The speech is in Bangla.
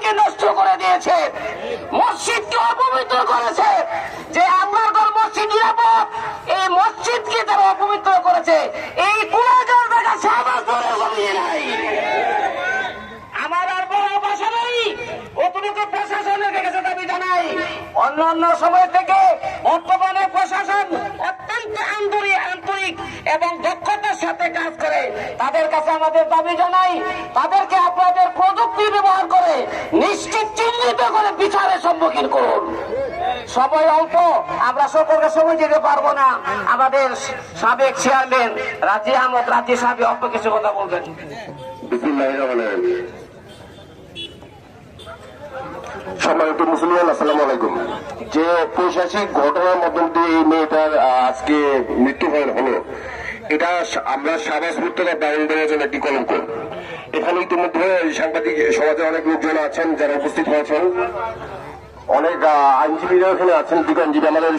মসজিদকে নষ্ট করে দিয়েছে, মসজিদকে অপবিত্র করেছে। যে আপনার ঘর মসজিদ নিরাপদ, এই মসজিদকে তারা অপবিত্র করেছে। এই গুণাগার দেখা সাবাস ধরে কমিয়ে নাই। আমার আর বড় ভাষা নেই, অতটুকু প্রশাসনের কাছে দাবি জানাই। অন্যান্য সময় থেকে বর্তমানে প্রশাসন অত্যন্ত আন্তরিক এবং দক্ষতার সাথে কাজ করে। তাদের কাছে আমাদের দাবি জানাই, তাদেরকে আপনাদের প্রযুক্তি ব্যবহার করে নিশ্চিত চিহ্নিত করে বিচারের সম্মুখীন করুন। সময় অল্প, আমরা সকলকে সময় দিতে পারবো না। আমাদের সাবেক চেয়ারম্যান রাজি আহমদ রাজি সাহেব অল্প কিছু কথা বলবেন। সম্মানিত মুসলিম, আসসালামু আলাইকুম। যে পৈশাচিক ঘটনার মধ্যে দিয়ে এই মেয়েটার আজকে মৃত্যু হলো, এটা আমরা সাবাস মুক্ততা দায়ন দেওয়ার জন্য একটি কলঙ্ক। এখানে ইতিমধ্যে সাংবাদিক সমাজে অনেক লোকজন আছেন যারা উপস্থিত হয়েছেন, অনেক আইনজীবীরা এখানে আছেন, দিক আইনজীবী আমাদের